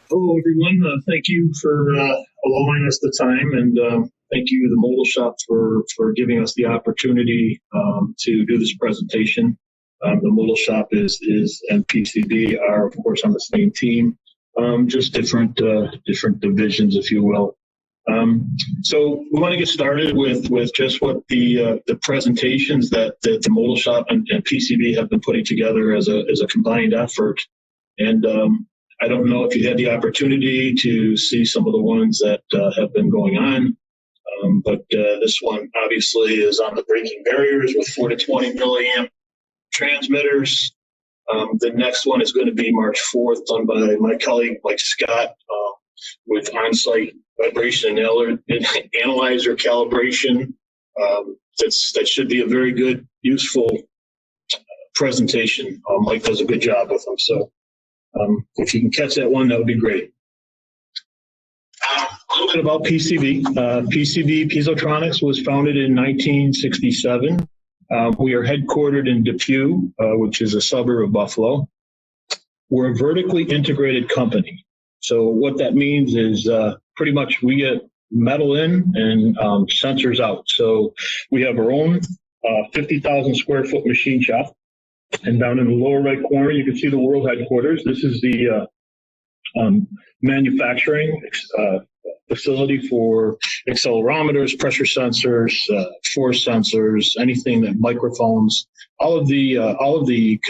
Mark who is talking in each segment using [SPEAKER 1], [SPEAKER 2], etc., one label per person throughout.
[SPEAKER 1] Hello, everyone. Thank you for allowing us the time, and thank you, the Modal Shop, for giving us the opportunity to do this presentation. The Modal Shop and PCB are, of course, on the same team, just different divisions, if you will. So we want to get started with just what the presentations that the Modal Shop and PCB have been putting together as a combined effort. And I don't know if you had the opportunity to see some of the ones that have been going on, but this one obviously is on the braking barriers with 4 to 20 milliamp transmitters. The next one is going to be March 4th, done by my colleague Mike Scott, with on-site vibration and analyzer calibration. That should be a very good, useful presentation. Mike does a good job with them, so if you can catch that one, that would be great. A little bit about PCB. PCB, PIEZOTRONICS, was founded in 1967. We are headquartered in Depew, which is a suburb of Buffalo. We're a vertically integrated company. So what that means is pretty much we get metal in and sensors out. So we have our own 50,000 square foot machine shop. And down in the lower right corner, you can see the world headquarters. This is the manufacturing facility for accelerometers, pressure sensors, force sensors, anything that microphones, all of the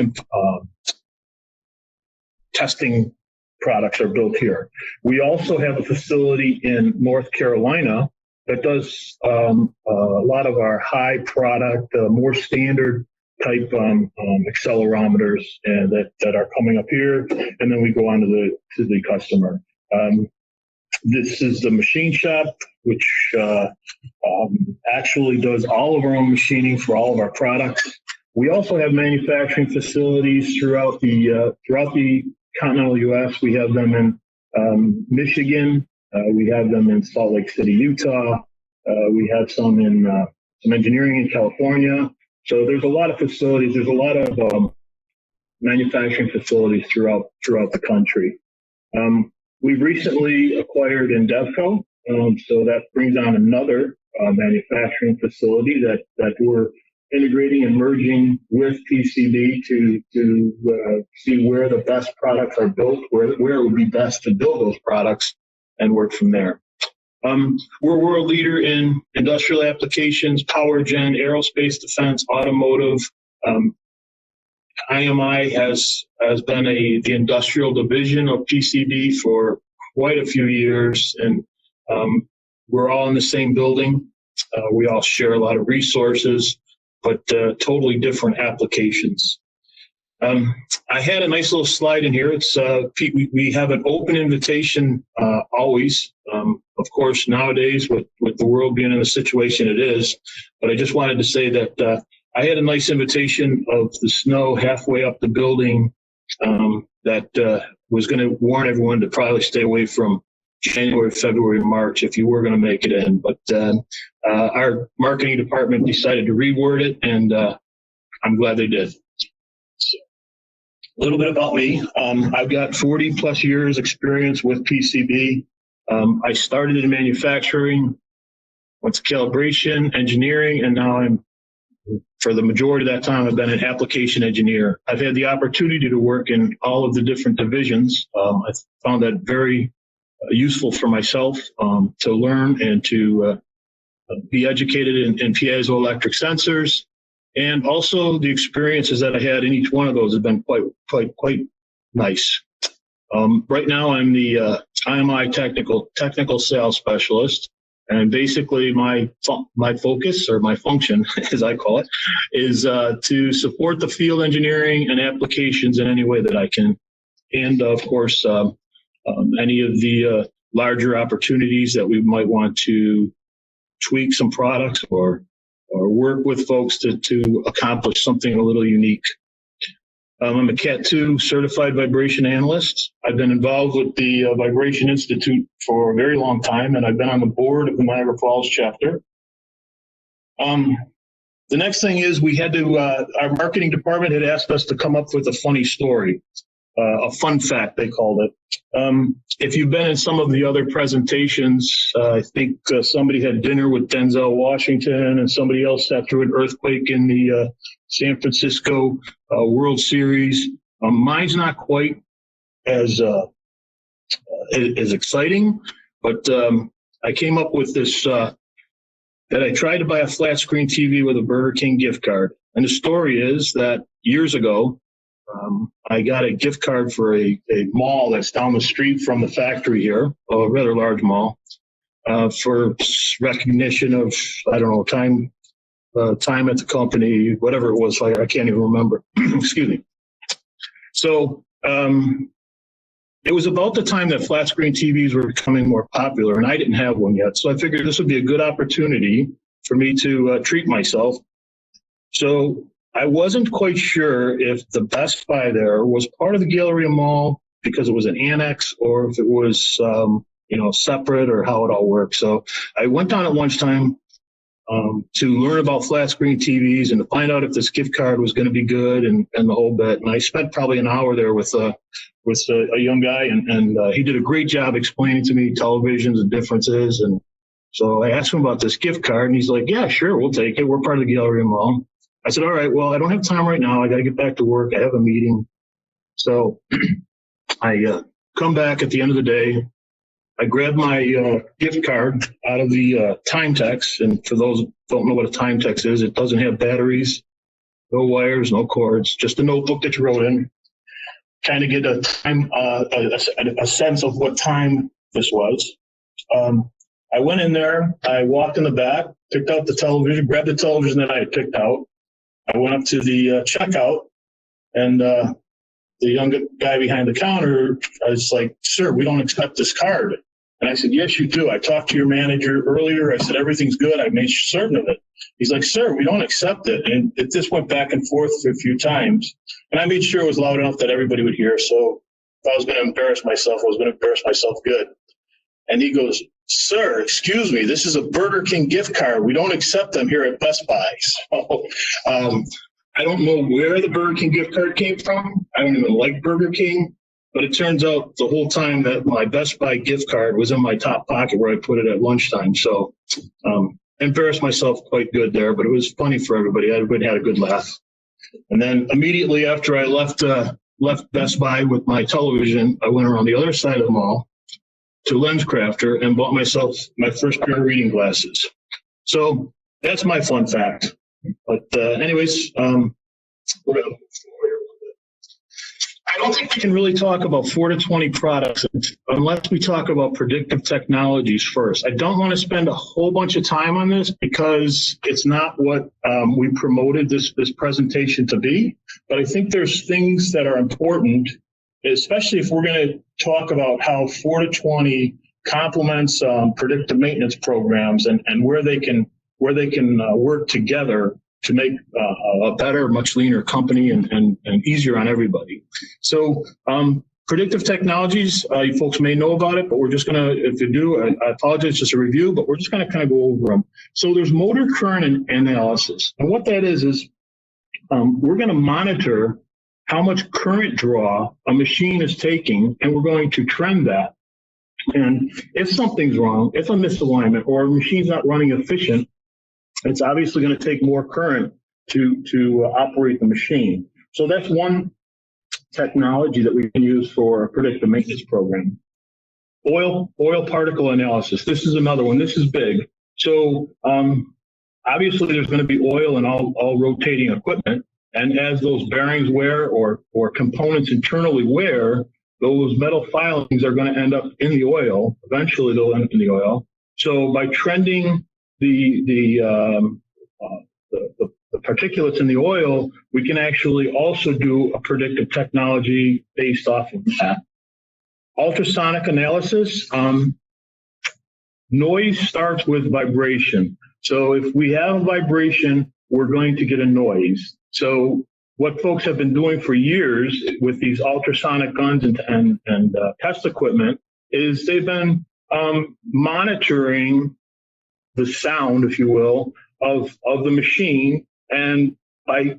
[SPEAKER 1] testing products are built here. We also have a facility in North Carolina that does a lot of our high product, more standard type accelerometers that are coming up here, and then we go on to the customer. This is the machine shop, which actually does all of our own machining for all of our products. We also have manufacturing facilities throughout the continental U.S. We have them in Michigan. We have them in Salt Lake City, Utah. We have some engineering in California. So there's a lot of facilities. There's a lot of manufacturing facilities throughout the country. We've recently acquired Endevco, so that brings on another manufacturing facility that we're integrating and merging with PCB to see where the best products are built, where it would be best to build those products, and work from there. We're a world leader in industrial applications, power gen, aerospace, defense, automotive. IMI has been the industrial division of PCB for quite a few years, and we're all in the same building. We all share a lot of resources, but totally different applications. I had a nice little slide in here. It's we have an open invitation always. Of course, nowadays with the world being in the situation it is, but I just wanted to say that I had a nice invitation of the snow halfway up the building that was going to warn everyone to probably stay away from January, February, March if you were going to make it in. But our marketing department decided to reword it, and I'm glad they did. So, a little bit about me. I've got 40 plus years experience with PCB. I started in manufacturing, went to calibration, engineering, and now for the majority of that time, I've been an application engineer. I've had the opportunity to work in all of the different divisions. I found that very useful for myself to learn and to be educated in piezoelectric sensors. And also the experiences that I had in each one of those have been quite nice. Right now, I'm the IMI technical sales specialist, and basically my focus, or my function, as I call it, is to support the field engineering and applications in any way that I can, and of course any of the larger opportunities that we might want to tweak some products or work with folks to accomplish something a little unique. I'm a Cat 2 certified vibration analyst. I've been involved with the Vibration Institute for a very long time, and I've been on the board of the Niagara Falls chapter. The next thing is we had to, our marketing department had asked us to come up with a funny story. a fun fact, they called it. If you've been in some of the other presentations, I think somebody had dinner with Denzel Washington and somebody else sat through an earthquake in the San Francisco World Series. Mine's not quite as exciting, but I came up with this, that I tried to buy a flat screen TV with a Burger King gift card. And the story is that years ago, I got a gift card for a mall that's down the street from the factory here, a rather large mall, for recognition of, I don't know, time at the company, whatever it was. I can't even remember. Excuse me. So it was about the time that flat screen TVs were becoming more popular, and I didn't have one yet. So I figured this would be a good opportunity for me to treat myself. So I wasn't quite sure if the Best Buy there was part of the Galleria Mall because it was an annex, or if it was, separate, or how it all worked. So I went down at lunchtime to learn about flat screen TVs and to find out if this gift card was going to be good and the whole bit. And I spent probably an hour there with a young guy, and he did a great job explaining to me televisions and differences. And so I asked him about this gift card, and he's like, "Yeah, sure, we'll take it. We're part of the Galleria Mall." I said, "All right, well, I don't have time right now. I got to get back to work. I have a meeting." So I come back at the end of the day. I grabbed my gift card out of the Timetex. And for those who don't know what a Timetex is, it doesn't have batteries, no wires, no cords, just a notebook that you wrote in. Kind of get a time, a sense of what time this was. I went in there. I walked in the back, picked out the television, grabbed the television that I had picked out. I went up to the checkout, and the young guy behind the counter, I was like, "Sir, we don't accept this card." And I said, "Yes, you do. I talked to your manager earlier. I said, everything's good. I made certain of it." He's like, "Sir, we don't accept it." And this went back and forth a few times. And I made sure it was loud enough that everybody would hear. So if I was going to embarrass myself, I was going to embarrass myself good. And he goes, "Sir, excuse me, this is a Burger King gift card. We don't accept them here at Best Buy." So I don't know where the Burger King gift card came from. I don't even like Burger King. But it turns out the whole time that my Best Buy gift card was in my top pocket where I put it at lunchtime. So embarrassed myself quite good there, but it was funny for everybody. Everybody had a good laugh. And then immediately after I left Best Buy with my television, I went around the other side of the mall to LensCrafter and bought myself my first pair of reading glasses. So that's my fun fact. But anyways, I don't think we can really talk about 4 to 20 products unless we talk about predictive technologies first. I don't want to spend a whole bunch of time on this because it's not what we promoted this presentation to be. But I think there's things that are important, especially if we're going to talk about how 4 to 20 complements predictive maintenance programs and where they can work together to make a better, much leaner company and easier on everybody. So predictive technologies, you folks may know about it, but we're just going to, if you do, I apologize, just a review, but we're just going to kind of go over them. So there's motor current analysis. And what that is we're going to monitor how much current draw a machine is taking, and we're going to trend that. And if something's wrong, if a misalignment or a machine's not running efficient, it's obviously going to take more current to operate the machine. So that's one technology that we can use for a predictive maintenance program. Oil particle analysis. This is another one. This is big. So obviously there's going to be oil in all rotating equipment. And as those bearings wear or components internally wear, those metal filings are going to end up in the oil. Eventually they'll end up in the oil. So by trending the particulates in the oil, we can actually also do a predictive technology based off of that. Ultrasonic analysis. Noise starts with vibration. So if we have a vibration, we're going to get a noise. So what folks have been doing for years with these ultrasonic guns and test equipment is they've been monitoring the sound, if you will, of the machine, and by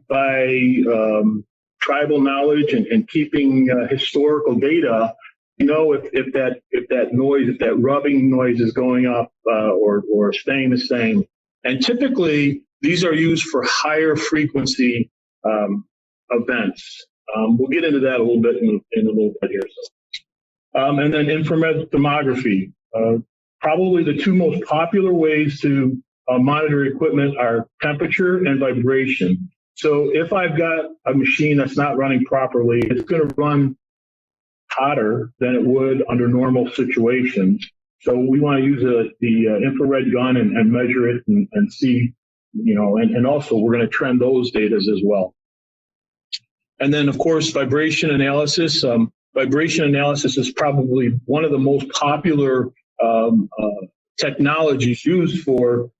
[SPEAKER 1] tribal knowledge and keeping historical data, if that noise, if that rubbing noise is going up or staying the same. And typically, these are used for higher frequency events. We'll get into that a little bit in a little bit here. And then infrared thermography. Probably the two most popular ways to monitor equipment are temperature and vibration. So if I've got a machine that's not running properly, it's going to run hotter than it would under normal situations. So we want to use the infrared gun and measure it and see, and also we're going to trend those data as well. And then, of course, vibration analysis. Vibration analysis is probably one of the most popular technologies used for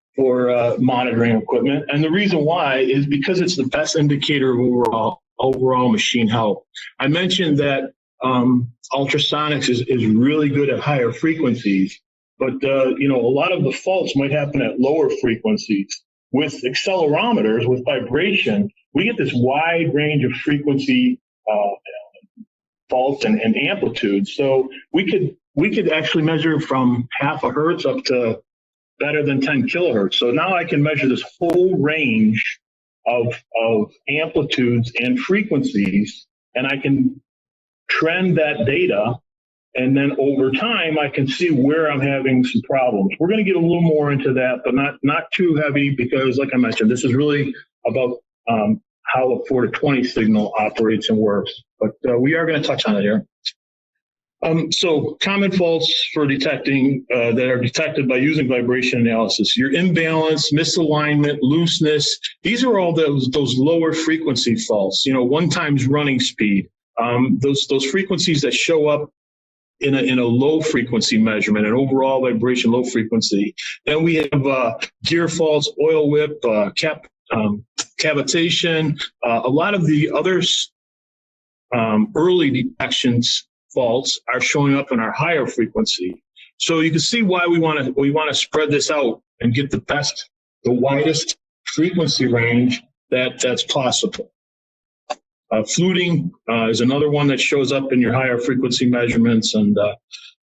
[SPEAKER 1] monitoring equipment. And the reason why is because it's the best indicator of overall machine health. I mentioned that ultrasonics is really good at higher frequencies, but a lot of the faults might happen at lower frequencies. With accelerometers, with vibration, we get this wide range of frequency faults and amplitudes. So we could actually measure from 0.5 hertz up to better than 10 kilohertz. So now I can measure this whole range of amplitudes and frequencies, and I can trend that data, and then over time I can see where I'm having some problems. We're going to get a little more into that, but not too heavy, because like I mentioned, this is really about how a 4 to 20 signal operates and works. But we are going to touch on it here. So common faults for detecting that are detected by using vibration analysis: your imbalance, misalignment, looseness. These are all those lower frequency faults. 1 times running speed. Those frequencies that show up in a low frequency measurement, an overall vibration low frequency. Then we have gear faults, oil whip, cavitation. A lot of the others early detections faults are showing up in our higher frequency. So you can see why we want to spread this out and get the widest frequency range that's possible. Fluting is another one that shows up in your higher frequency measurements,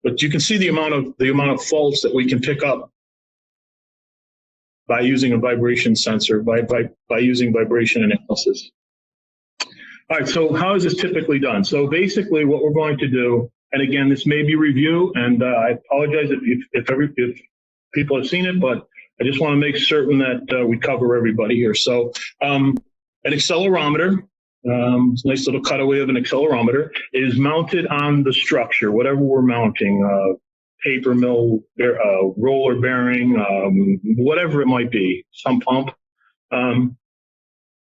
[SPEAKER 1] but you can see the amount of faults that we can pick up by using a vibration sensor, by using vibration analysis. All right, so how is this typically done? So basically what we're going to do, and again, this may be review, and I apologize if people have seen it, but I just want to make certain that we cover everybody here. So an accelerometer, it's a nice little cutaway of an accelerometer, is mounted on the structure, whatever we're mounting, paper mill, roller bearing, whatever it might be, some pump.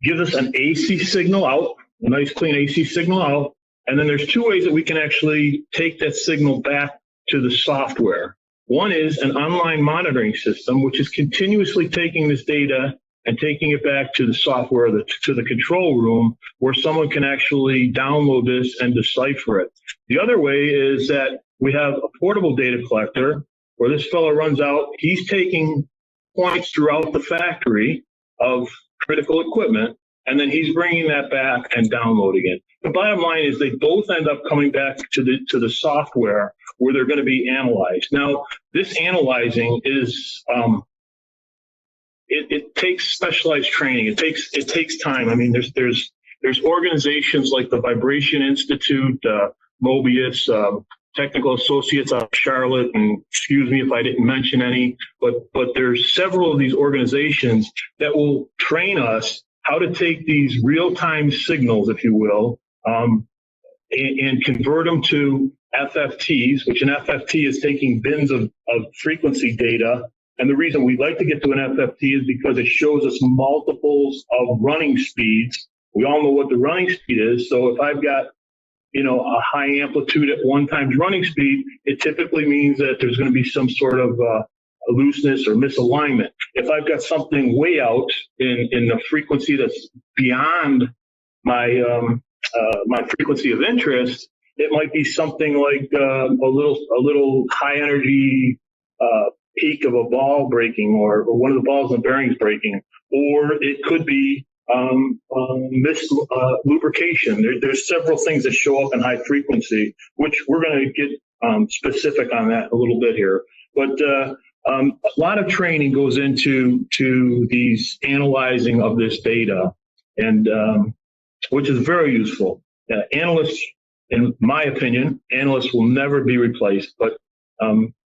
[SPEAKER 1] Gives us an AC signal out, a nice clean AC signal out, and then there's 2 ways that we can actually take that signal back to the software. One is an online monitoring system, which is continuously taking this data and taking it back to the software, to the control room, where someone can actually download this and decipher it. The other way is that we have a portable data collector where this fellow runs out. He's taking points throughout the factory of critical equipment, and then he's bringing that back and downloading it. The bottom line is they both end up coming back to the software where they're going to be analyzed. Now, this analyzing is it takes specialized training. It takes time. I mean, there's organizations like the Vibration Institute, Mobius, Technical Associates out of Charlotte, and excuse me if I didn't mention any, but there's several of these organizations that will train us how to take these real-time signals, if you will, and convert them to FFTs, which an FFT is taking bins of frequency data. And the reason we like to get to an FFT is because it shows us multiples of running speeds. We all know what the running speed is. So if I've got, a high amplitude at 1 times running speed, it typically means that there's going to be some sort of looseness or misalignment. If I've got something way out in the frequency that's beyond my my frequency of interest, it might be something like a little high energy peak of a ball breaking, or one of the balls and bearings breaking, or it could be lubrication. There's several things that show up in high frequency, which we're going to get specific on that a little bit here. But a lot of training goes into these analyzing of this data, and which is very useful. Analysts, in my opinion, analysts will never be replaced, but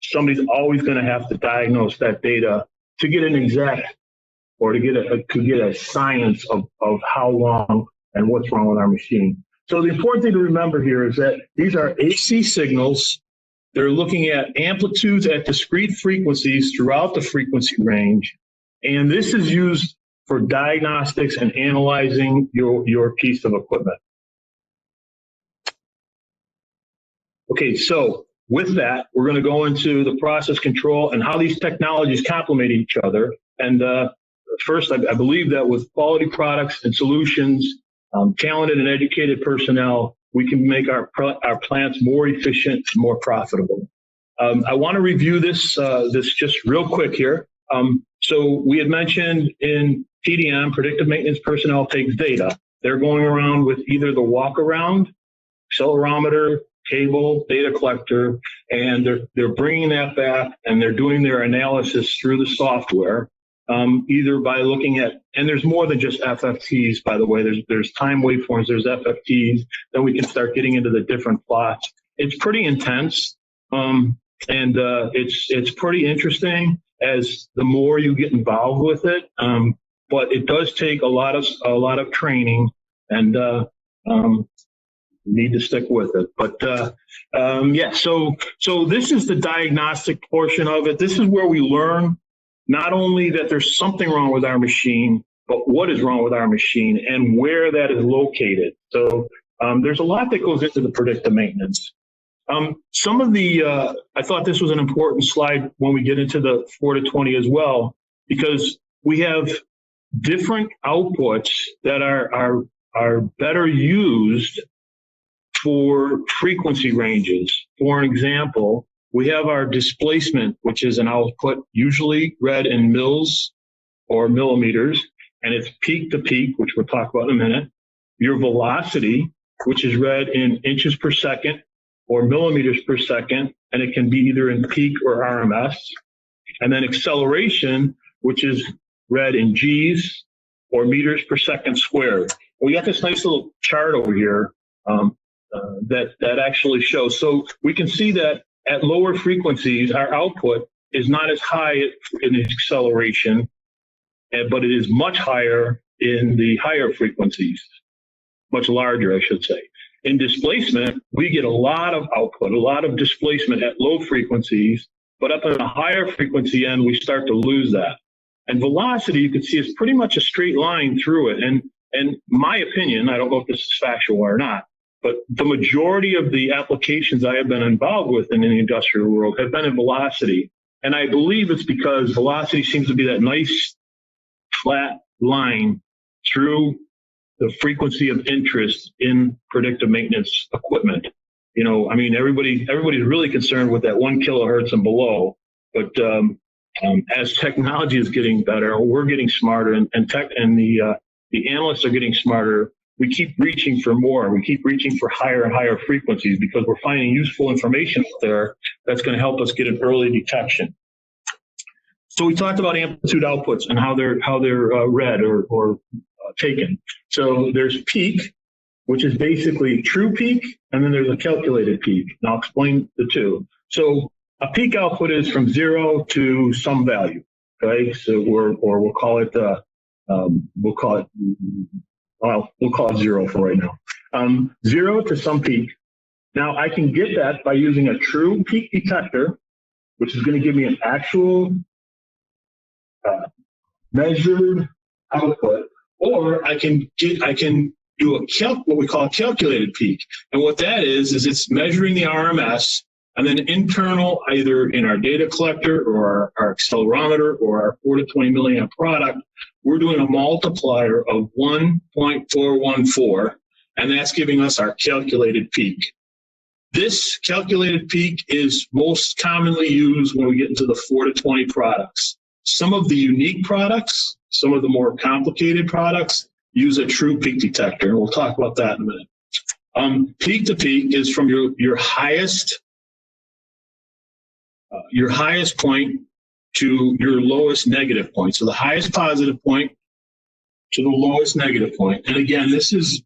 [SPEAKER 1] somebody's always going to have to diagnose that data to get an exact, or to get a science of how long and what's wrong with our machine. So the important thing to remember here is that these are AC signals. They're looking at amplitudes at discrete frequencies throughout the frequency range. And this is used for diagnostics and analyzing your piece of equipment. Okay, so with that, we're going to go into the process control and how these technologies complement each other. And first, I believe that with quality products and solutions, talented and educated personnel, we can make our plants more efficient, more profitable. I want to review this just real quick here. So we had mentioned in PDM, predictive maintenance personnel takes data. They're going around with either the walk around, accelerometer, cable, data collector, and they're bringing that back and they're doing their analysis through the software. Either by looking at, and there's more than just FFTs, by the way, there's time waveforms, there's FFTs, then we can start getting into the different plots. It's pretty intense, and it's pretty interesting as the more you get involved with it, but it does take a lot of training, and you need to stick with it. But yeah, so this is the diagnostic portion of it. This is where we learn not only that there's something wrong with our machine, but what is wrong with our machine and where that is located. So there's a lot that goes into the predictive maintenance. Some of the, I thought this was an important slide when we get into the 4 to 20 as well, because we have different outputs that are better used for frequency ranges. For an example, we have our displacement, which is an output usually read in mils or millimeters, and it's peak to peak, which we'll talk about in a minute. Your velocity, which is read in inches per second or millimeters per second, and it can be either in peak or RMS. And then acceleration, which is read in Gs or meters per second squared. We got this nice little chart over here that actually shows. So we can see that at lower frequencies, our output is not as high in acceleration, but it is much higher in the higher frequencies, much larger, I should say. In displacement, we get a lot of output, a lot of displacement at low frequencies, but up in a higher frequency end, we start to lose that. And velocity, you can see, is pretty much a straight line through it. And my opinion, I don't know if this is factual or not, but the majority of the applications I have been involved with in the industrial world have been in velocity. And I believe it's because velocity seems to be that nice flat line through the frequency of interest in predictive maintenance equipment. You know, I mean, everybody's really concerned with that 1 kilohertz and below, but as technology is getting better, we're getting smarter, and the analysts are getting smarter. We keep reaching for more. We keep reaching for higher and higher frequencies because we're finding useful information out there that's going to help us get an early detection. So we talked about amplitude outputs and how they're read or taken. So there's peak, which is basically true peak, and then there's a calculated peak. And I'll explain the two. So a peak output is from 0 to some value. Okay, so we'll call it 0 for right now. 0 to some peak. Now I can get that by using a true peak detector, which is going to give me an actual measured output, or I can do what we call a calculated peak. And what that is it's measuring the RMS and then internal, either in our data collector or our accelerometer or our 4 to 20 milliamp product, we're doing a multiplier of 1.414, and that's giving us our calculated peak. This calculated peak is most commonly used when we get into the 4 to 20 products. Some of the unique products, some of the more complicated products, use a true peak detector. And we'll talk about that in a minute. Peak to peak is from your highest point to your lowest negative point. So the highest positive point to the lowest negative point. And again, this is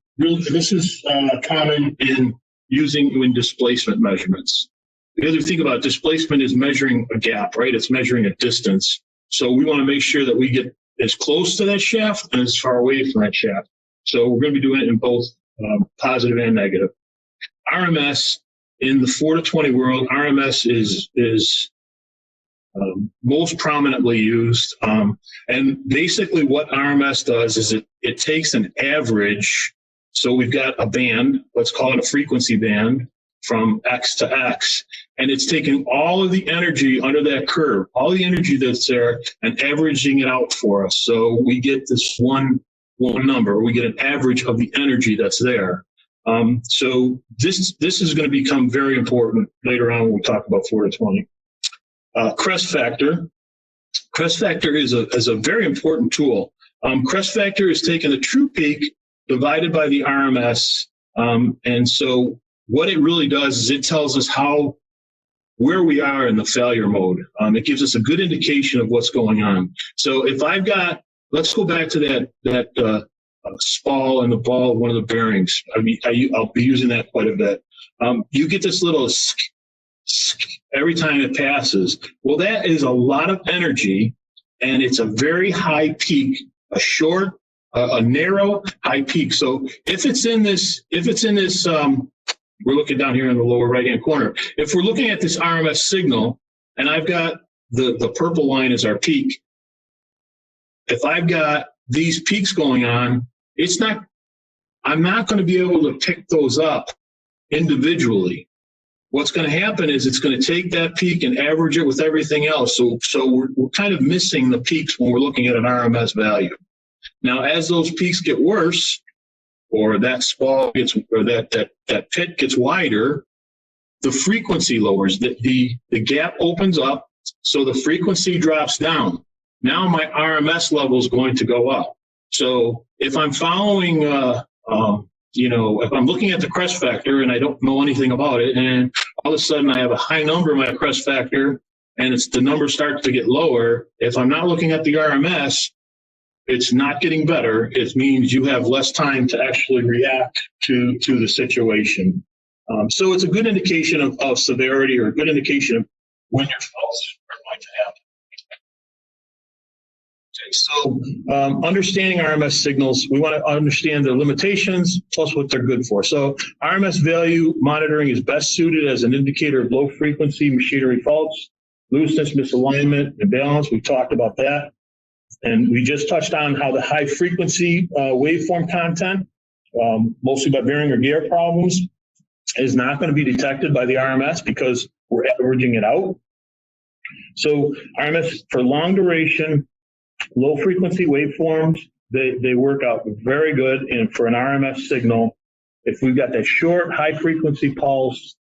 [SPEAKER 1] common in displacement measurements. Because if you think about it, displacement is measuring a gap, right? It's measuring a distance. So we want to make sure that we get as close to that shaft and as far away from that shaft. So we're going to be doing it in both positive and negative. RMS in the 4 to 20 world, RMS is most prominently used. And basically what RMS does is it takes an average. So we've got a band, let's call it a frequency band from X to X, and it's taking all of the energy under that curve, all the energy that's there, and averaging it out for us. So we get this one number, we get an average of the energy that's there. So this is going to become very important later on when we talk about 4 to 20. Crest factor. Crest factor is a very important tool. Crest factor is taking the true peak divided by the RMS. And so what it really does is it tells us where we are in the failure mode. It gives us a good indication of what's going on. So if I've got, let's go back to that spall and the ball of one of the bearings. I'll be using that quite a bit. You get this little every time it passes. Well, that is a lot of energy, and it's a very high peak, a narrow high peak. So if it's in this, we're looking down here in the lower right-hand corner. If we're looking at this RMS signal, and I've got the purple line as our peak, if I've got these peaks going on, I'm not going to be able to pick those up individually. What's going to happen is it's going to take that peak and average it with everything else. So we're kind of missing the peaks when we're looking at an RMS value. Now, as those peaks get worse, or that spall gets, or that pit gets wider, the frequency lowers. The gap opens up, so the frequency drops down. Now my RMS level is going to go up. So if I'm following, if I'm looking at the crest factor and I don't know anything about it, and all of a sudden I have a high number in my crest factor, and the number starts to get lower, if I'm not looking at the RMS, it's not getting better. It means you have less time to actually react to the situation. So it's a good indication of severity, or a good indication of when your faults are going to happen. Okay, so understanding RMS signals, we want to understand their limitations plus what they're good for. So RMS value monitoring is best suited as an indicator of low frequency machinery faults, looseness, misalignment, imbalance. We talked about that. And we just touched on how the high frequency waveform content, mostly by bearing or gear problems, is not going to be detected by the RMS because we're averaging it out. So RMS for long duration, low frequency waveforms, they work out very good. And for an RMS signal, if we've got that short, high frequency pulse,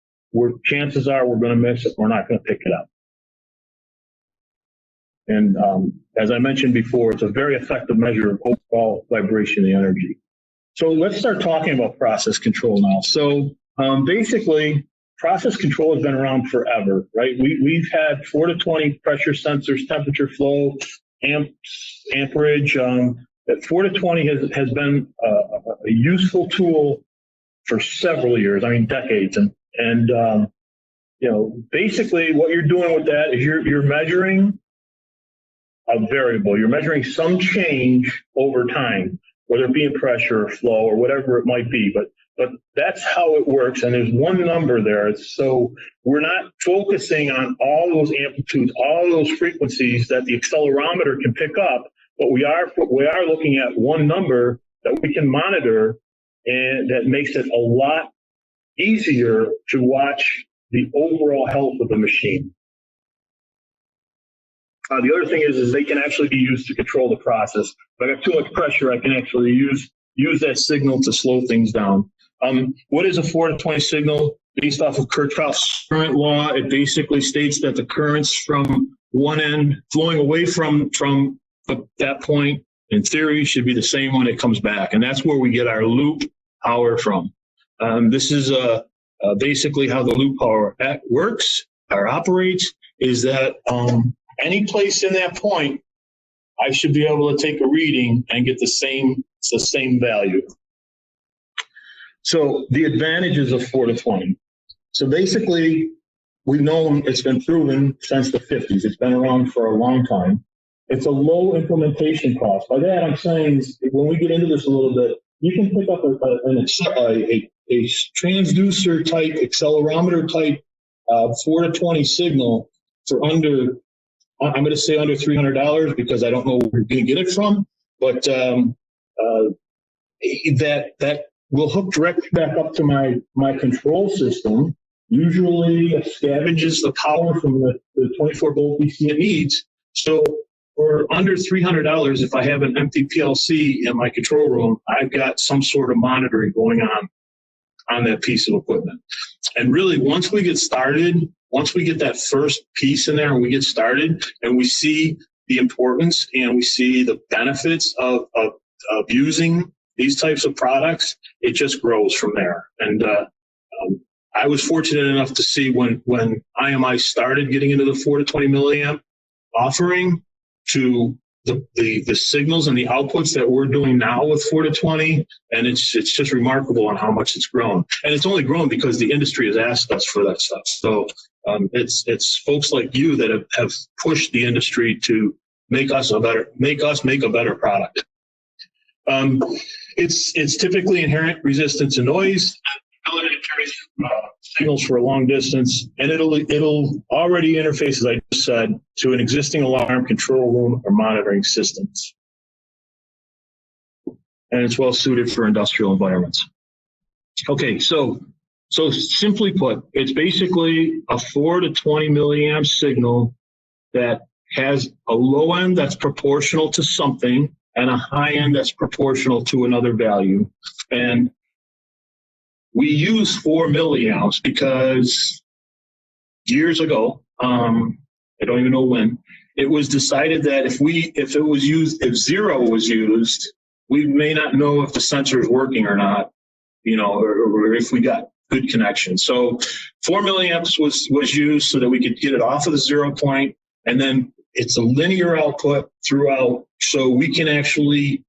[SPEAKER 1] chances are we're going to miss it. We're not going to pick it up. And as I mentioned before, it's a very effective measure of overall vibration and energy. So let's start talking about process control now. So basically, process control has been around forever, right? We've had 4 to 20 pressure sensors, temperature, flow, amperage. That 4 to 20 has been a useful tool for several years, decades. And basically what you're doing with that is you're measuring a variable. You're measuring some change over time, whether it be in pressure or flow or whatever it might be. But that's how it works. And there's one number there. So we're not focusing on all those amplitudes, all those frequencies that the accelerometer can pick up, but we are looking at one number that we can monitor, and that makes it a lot easier to watch the overall health of the machine. The other thing is they can actually be used to control the process. If I got too much pressure, I can actually use that signal to slow things down. What is a 4 to 20 signal? Based off of Kirchhoff's current law, it basically states that the currents from one end flowing away from that point in theory, should be the same when it comes back. And that's where we get our loop power from. This is basically how the loop power works or operates, is that any place in that point, I should be able to take a reading and get the same value. So the advantages of 4 to 20. So basically, we've known, it's been proven since the 50s. It's been around for a long time. It's a low implementation cost. By that, I'm saying when we get into this a little bit, you can pick up a transducer type, accelerometer type 4 to 20 signal for under, I'm going to say under $300 because I don't know where you're going to get it from, but that will hook directly back up to my control system. Usually it scavenges the power from the 24 volt DC it needs. So for under $300, if I have an empty PLC in my control room, I've got some sort of monitoring going on that piece of equipment. And really, once we get started, once we get that first piece in there and we get started and we see the importance and we see the benefits of using these types of products, it just grows from there. And I was fortunate enough to see when IMI started getting into the 4 to 20 milliamp offering to the signals and the outputs that we're doing now with 4 to 20, and it's just remarkable on how much it's grown. And it's only grown because the industry has asked us for that stuff. So it's folks like you that have pushed the industry to make us make a better product. It's typically inherent resistance to noise, ability to carry signals for a long distance, and it'll already interface, as I just said, to an existing alarm control room or monitoring systems. And it's well suited for industrial environments. Okay, so simply put, it's basically a 4 to 20 milliamp signal that has a low end that's proportional to something and a high end that's proportional to another value. And we use 4 milliamps because years ago, I don't even know when, it was decided that if 0 was used, we may not know if the sensor is working or not, or if we got good connection. So 4 milliamps was used so that we could get it off of the 0 point, and then it's a linear output throughout, so we can actually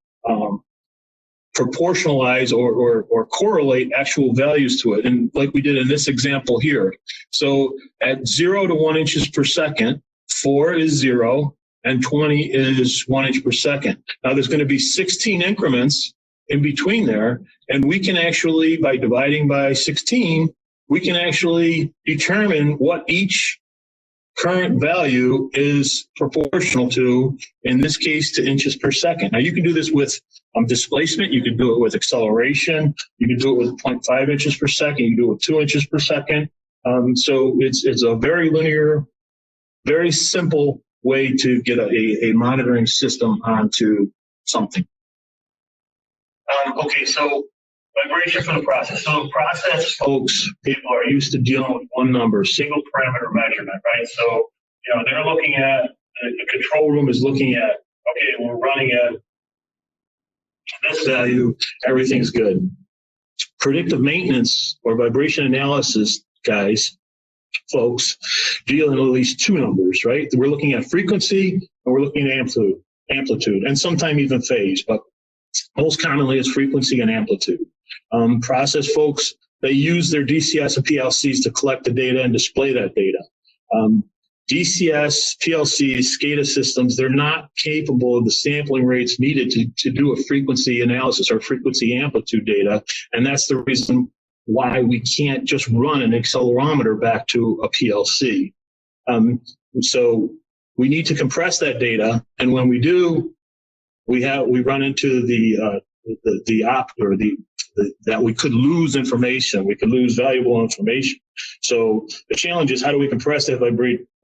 [SPEAKER 1] proportionalize or correlate actual values to it. And like we did in this example here. So at 0 to 1 inches per second, 4 is 0 and 20 is 1 inch per second. Now there's going to be 16 increments in between there. And we can actually, by dividing by 16, we can actually determine what each current value is proportional to, in this case, to inches per second. Now you can do this with displacement, you can do it with acceleration, you can do it with 0.5 inches per second, you can do it with 2 inches per second. So it's a very linear, very simple way to get a monitoring system onto something. Okay, so vibration for the process. So the process, folks, people are used to dealing with one number, single parameter measurement, right? So, they're looking at, the control room is looking at, okay, we're running at this value, everything's good. Predictive maintenance or vibration analysis, guys, folks, deal in at least 2 numbers, right? We're looking at frequency and we're looking at amplitude, and sometimes even phase, but most commonly it's frequency and amplitude. Process folks, they use their DCS and PLCs to collect the data and display that data. DCS, PLCs, SCADA systems, they're not capable of the sampling rates needed to do a frequency analysis or frequency amplitude data. And that's the reason why we can't just run an accelerometer back to a PLC. So we need to compress that data. And when we do, we run into that we could lose information. We could lose valuable information. So the challenge is, how do we compress that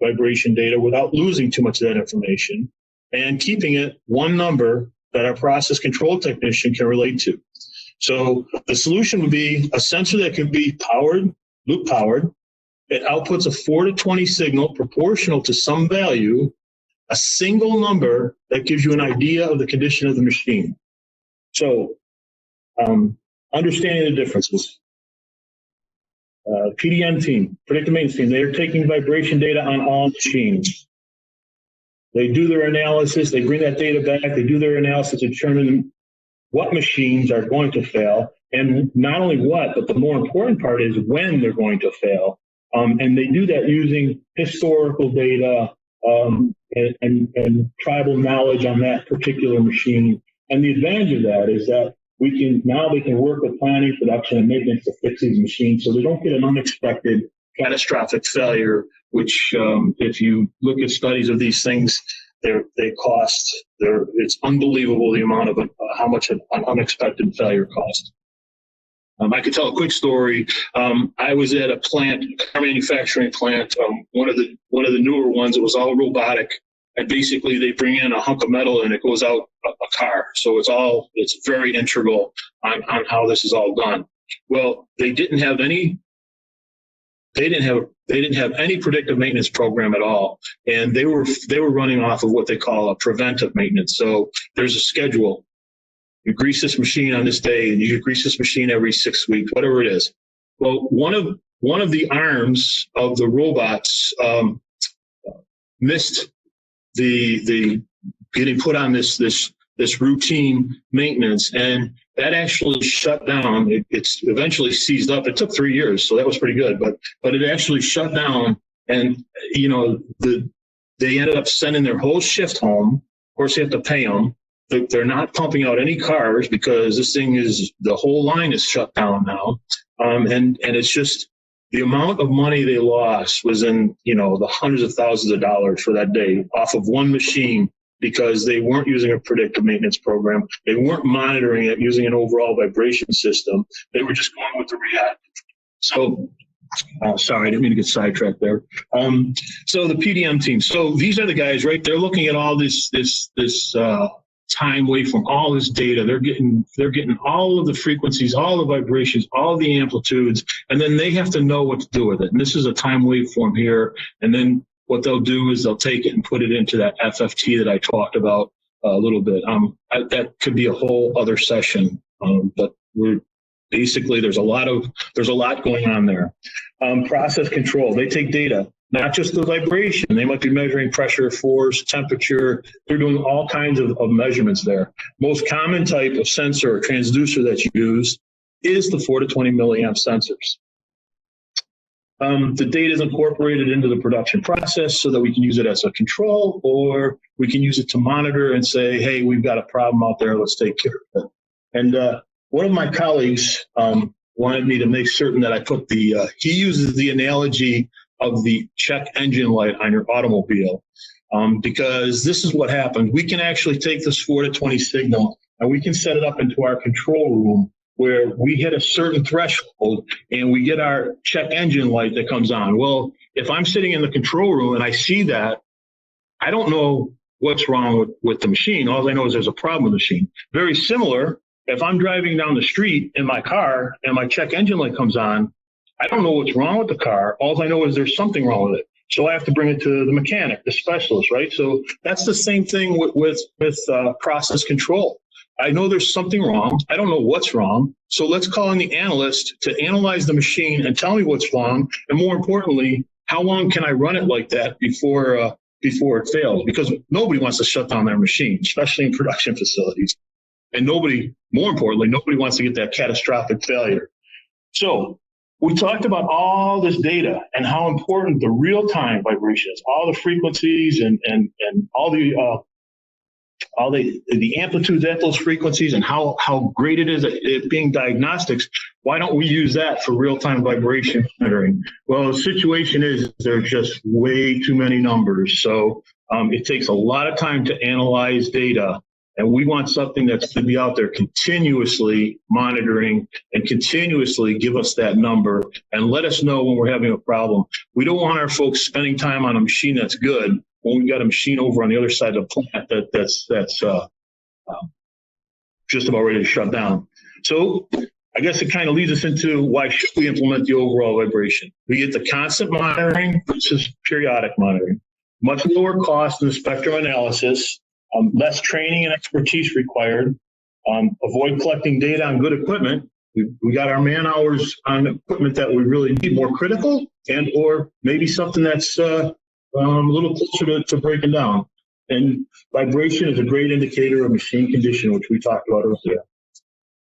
[SPEAKER 1] vibration data without losing too much of that information and keeping it one number that our process control technician can relate to? So the solution would be a sensor that can be powered, loop powered. It outputs a 4 to 20 signal proportional to some value, a single number that gives you an idea of the condition of the machine. So understanding the differences. PDM team, predictive maintenance team, they are taking vibration data on all machines. They do their analysis, they bring that data back, they do their analysis to determine what machines are going to fail, and not only what, but the more important part is when they're going to fail. And they do that using historical data and tribal knowledge on that particular machine. And the advantage of that is that they can work with planning, production, and maintenance to fix these machines so they don't get an unexpected catastrophic failure, which if you look at studies of these things, it's unbelievable the amount of how much an unexpected failure costs. I could tell a quick story. I was at a plant, a car manufacturing plant, one of the newer ones. It was all robotic, and basically they bring in a hunk of metal and it goes out a car. So it's very integral on how this is all done. Well, they didn't have any predictive maintenance program at all, and they were running off of what they call a preventive maintenance. So there's a schedule. You grease this machine on this day, and you grease this machine every 6 weeks, whatever it is. Well, one of the arms of the robots missed the getting put on this routine maintenance, and that actually shut down. It's eventually seized up. It took 3 years, so that was pretty good. But it actually shut down, and they ended up sending their whole shift home. Of course, they have to pay them. They're not pumping out any cars because the whole line is shut down now. And it's just the amount of money they lost was in, the hundreds of thousands of dollars for that day off of one machine because they weren't using a predictive maintenance program. They weren't monitoring it using an overall vibration system. They were just going with the reactive. So, sorry, I didn't mean to get sidetracked there. So the PDM team. So these are the guys, right? They're looking at all this time waveform, all this data. They're getting all of the frequencies, all the vibrations, all the amplitudes, and then they have to know what to do with it. And this is a time waveform here. And then what they'll do is they'll take it and put it into that FFT that I talked about a little bit. That could be a whole other session, but there's a lot going on there. Process control. They take data, not just the vibration. They might be measuring pressure, force, temperature. They're doing all kinds of measurements there. Most common type of sensor or transducer that's used is the 4 to 20 milliamp sensors. The data is incorporated into the production process so that we can use it as a control, or we can use it to monitor and say, hey, we've got a problem out there, let's take care of it. And one of my colleagues wanted me to make certain that I put he uses the analogy of the check engine light on your automobile, because this is what happens. We can actually take this 4 to 20 signal and we can set it up into our control room where we hit a certain threshold and we get our check engine light that comes on. Well, if I'm sitting in the control room and I see that, I don't know what's wrong with the machine. All I know is there's a problem with the machine. Very similar, if I'm driving down the street in my car and my check engine light comes on, I don't know what's wrong with the car. All I know is there's something wrong with it. So I have to bring it to the mechanic, the specialist, right? So that's the same thing with process control. I know there's something wrong. I don't know what's wrong. So let's call in the analyst to analyze the machine and tell me what's wrong. And more importantly, how long can I run it like that before it fails? Because nobody wants to shut down their machine, especially in production facilities. And more importantly, nobody wants to get that catastrophic failure. So we talked about all this data and how important the real-time vibration is, all the frequencies and all the amplitudes at those frequencies and how great it is at it being diagnostics. Why don't we use that for real-time vibration monitoring? Well, the situation is there's just way too many numbers. So it takes a lot of time to analyze data. And we want something that's going to be out there continuously monitoring and continuously give us that number and let us know when we're having a problem. We don't want our folks spending time on a machine that's good when we've got a machine over on the other side of the plant that's just about ready to shut down. So I guess it kind of leads us into why should we implement the overall vibration? We get the constant monitoring versus periodic monitoring. much lower cost in the spectrum analysis, less training and expertise required, avoid collecting data on good equipment. We got our man hours on equipment that we really need, more critical, and or maybe something that's a little closer to breaking down. And vibration is a great indicator of machine condition, which we talked about earlier.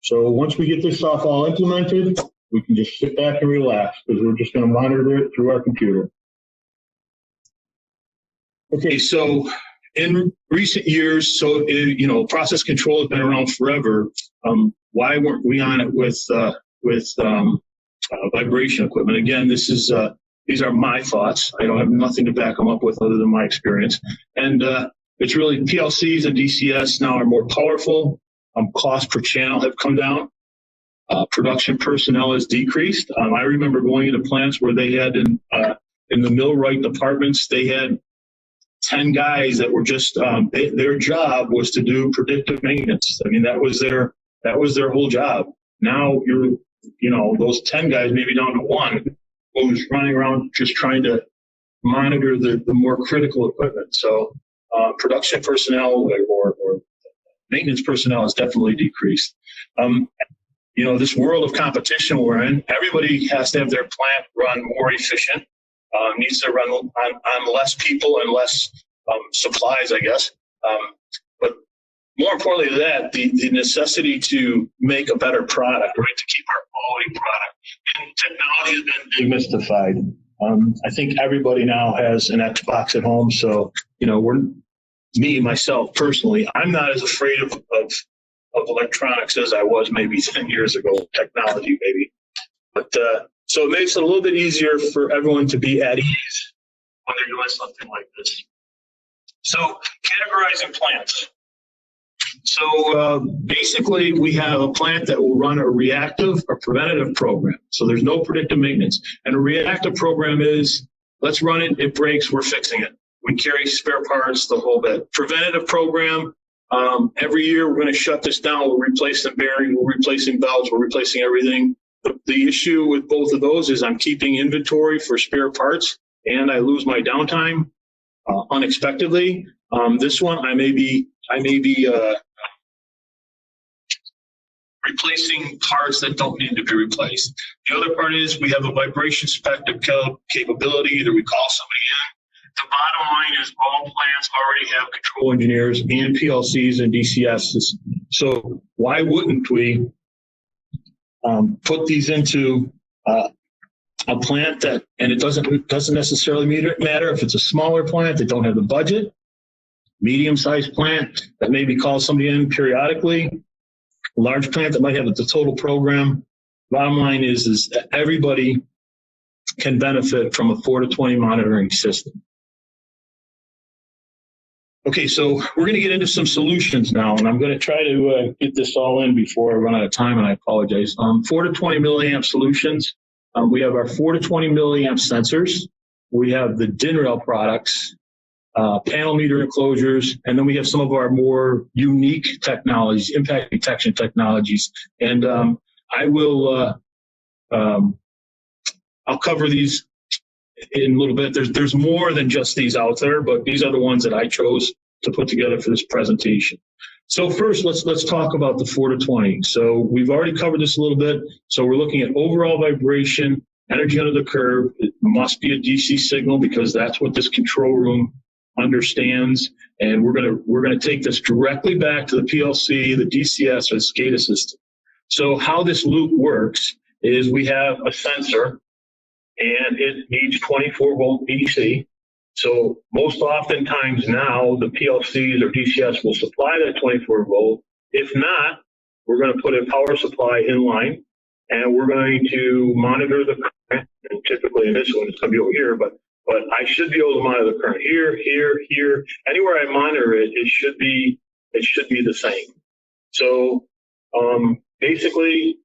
[SPEAKER 1] So once we get this stuff all implemented, we can just sit back and relax because we're just going to monitor it through our computer. Okay, so in recent years, process control has been around forever. Why weren't we on it with vibration equipment? Again, these are my thoughts. I don't have nothing to back them up with other than my experience. And it's really PLCs and DCS now are more powerful. Cost per channel have come down. Production personnel has decreased. I remember going into plants where they had in the millwright departments, they had 10 guys that were just their job was to do predictive maintenance. I mean, that was their whole job. Now those 10 guys maybe down to one who's running around just trying to monitor the more critical equipment. So production personnel or maintenance personnel has definitely decreased. This world of competition we're in, everybody has to have their plant run more efficient, needs to run on less people and less supplies, I guess. But more importantly than that, the necessity to make a better product, right, to keep our quality product. And technology has been demystified. I think everybody now has an Xbox at home, so myself personally, I'm not as afraid of electronics as I was maybe 10 years ago, technology maybe. But so it makes it a little bit easier for everyone to be at ease when they're doing something like this. So categorizing plants. So basically we have a plant that will run a reactive or preventative program. So there's no predictive maintenance. And a reactive program is, let's run it, it breaks, we're fixing it. We carry spare parts, the whole bit. Preventative program, every year we're going to shut this down. We're replacing bearings, we're replacing belts, we're replacing everything. The issue with both of those is I'm keeping inventory for spare parts and I lose my downtime unexpectedly. This one, I may be replacing parts that don't need to be replaced. The other part is we have a vibration spectrum capability. Either we call somebody in. The bottom line is all plants already have control engineers and PLCs and DCSs. So why wouldn't we put these into a plant that, and it doesn't necessarily matter if it's a smaller plant that don't have the budget, medium-sized plant that maybe calls somebody in periodically, a large plant that might have the total program. Bottom line is that everybody can benefit from a 4-to-20 monitoring system. Okay, so we're going to get into some solutions now, and I'm going to try to get this all in before I run out of time, and I apologize. 4 to 20 milliamp solutions. We have our 4 to 20 milliamp sensors. We have the DINREL products, panel meter enclosures, and then we have some of our more unique technologies, impact detection technologies. And I'll cover these in a little bit. There's more than just these out there, but these are the ones that I chose to put together for this presentation. So first, let's talk about the 4 to 20. So we've already covered this a little bit. So we're looking at overall vibration, energy under the curve. It must be a DC signal because that's what this control room understands. And we're gonna take this directly back to the PLC, the DCS, or the SCADA system. So how this loop works is we have a sensor, and it needs 24 volt DC. So most oftentimes now the PLCs or DCS will supply that 24 volt. If not, we're going to put a power supply in line and we're going to monitor the current. And typically in this one, it's going to be over here, but I should be able to monitor the current here, here, here. Anywhere I monitor it, it should be the same. So basically,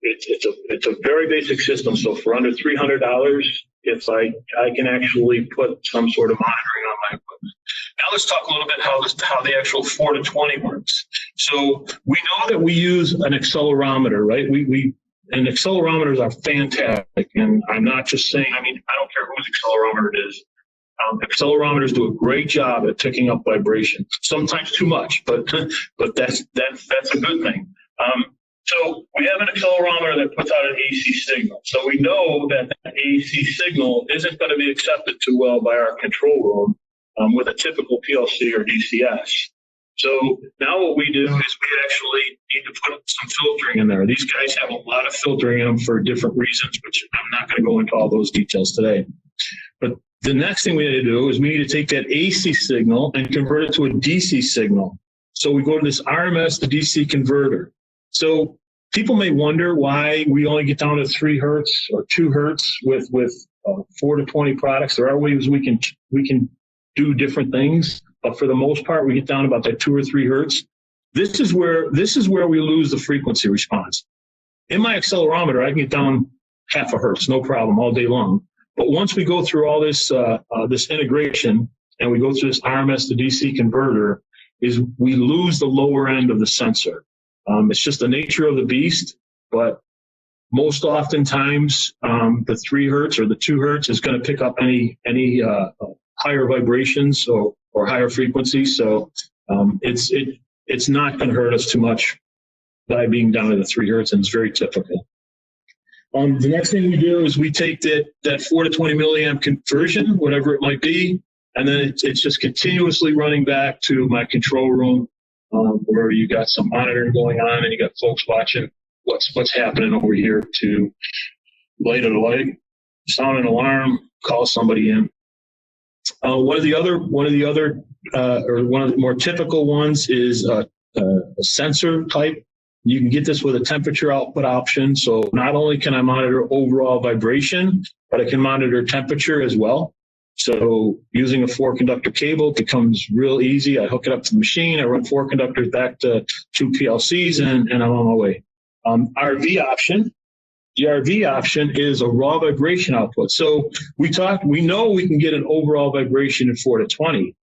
[SPEAKER 1] it's a very basic system. So for under $300, if I can actually put some sort of monitoring on my equipment. Now let's talk a little bit how the actual 4 to 20 works. So we know that we use an accelerometer, right? And accelerometers are fantastic. And I'm not just saying, I don't care whose accelerometer it is. Accelerometers do a great job at picking up vibration. Sometimes too much, but that's a good thing. So we have an accelerometer that puts out an AC signal. So we know that that AC signal isn't going to be accepted too well by our control room with a typical PLC or DCS. So now what we do is we actually need to put some filtering in there. These guys have a lot of filtering in them for different reasons, which I'm not going to go into all those details today. But the next thing we need to do is we need to take that AC signal and convert it to a DC signal. So we go to this RMS to DC converter. So people may wonder why we only get down to 3 hertz or 2 hertz with 4 to 20 products. There are ways we can do different things, but for the most part, we get down about that 2 or 3 hertz. This is where we lose the frequency response. In my accelerometer, I can get down half a hertz, no problem, all day long. But once we go through all this this integration and we go through this RMS to DC converter, is we lose the lower end of the sensor. It's just the nature of the beast, but most oftentimes the 3 hertz or the 2 hertz is going to pick up any higher vibrations or higher frequencies. So it's not going to hurt us too much by being down to the 3 hertz, and it's very typical. The next thing we do is we take that 4 to 20 milliamp conversion, whatever it might be, and then it's just continuously running back to my control room where you got some monitoring going on and you got folks watching what's happening over here to light an light, sound an alarm, call somebody in. One of the more typical ones is a sensor type. You can get this with a temperature output option. So not only can I monitor overall vibration, but I can monitor temperature as well. So using a 4-conductor cable becomes real easy. I hook it up to the machine. I run 4 conductors back to 2 PLCs, and I'm on my way. RV option. The RV option is a raw vibration output. So we know we can get an overall vibration in 4 to 20,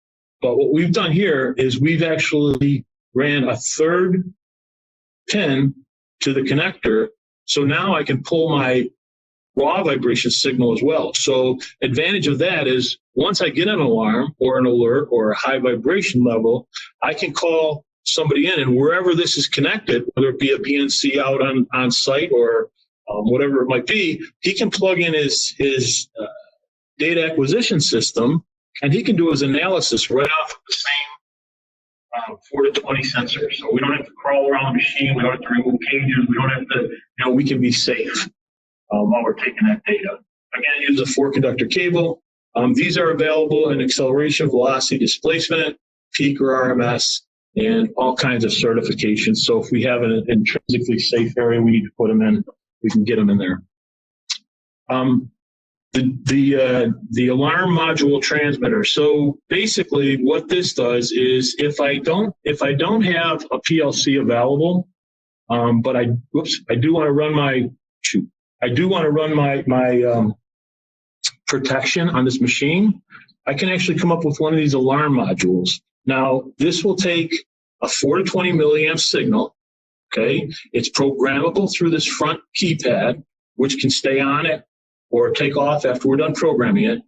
[SPEAKER 1] but what we've done here is we've actually ran a 3rd pin to the connector. So now I can pull my raw vibration signal as well. So advantage of that is once I get an alarm or an alert or a high vibration level, I can call somebody in, and wherever this is connected, whether it be a BNC out on site or whatever it might be, he can plug in his data acquisition system, and he can do his analysis right off of the same 4 to 20 sensors. So we don't have to crawl around the machine. We don't have to remove pages. We don't have to, we can be safe while we're taking that data. Again, use a 4-conductor cable. These are available in acceleration, velocity, displacement, peak or RMS, and all kinds of certifications. So if we have an intrinsically safe area we need to put them in, we can get them in there. The alarm module transmitter. So basically what this does is if I don't have a PLC available, but I do want to run my protection on this machine, I can actually come up with one of these alarm modules. Now, this will take a 4 to 20 milliamp signal. Okay, it's programmable through this front keypad, which can stay on it or take off after we're done programming it.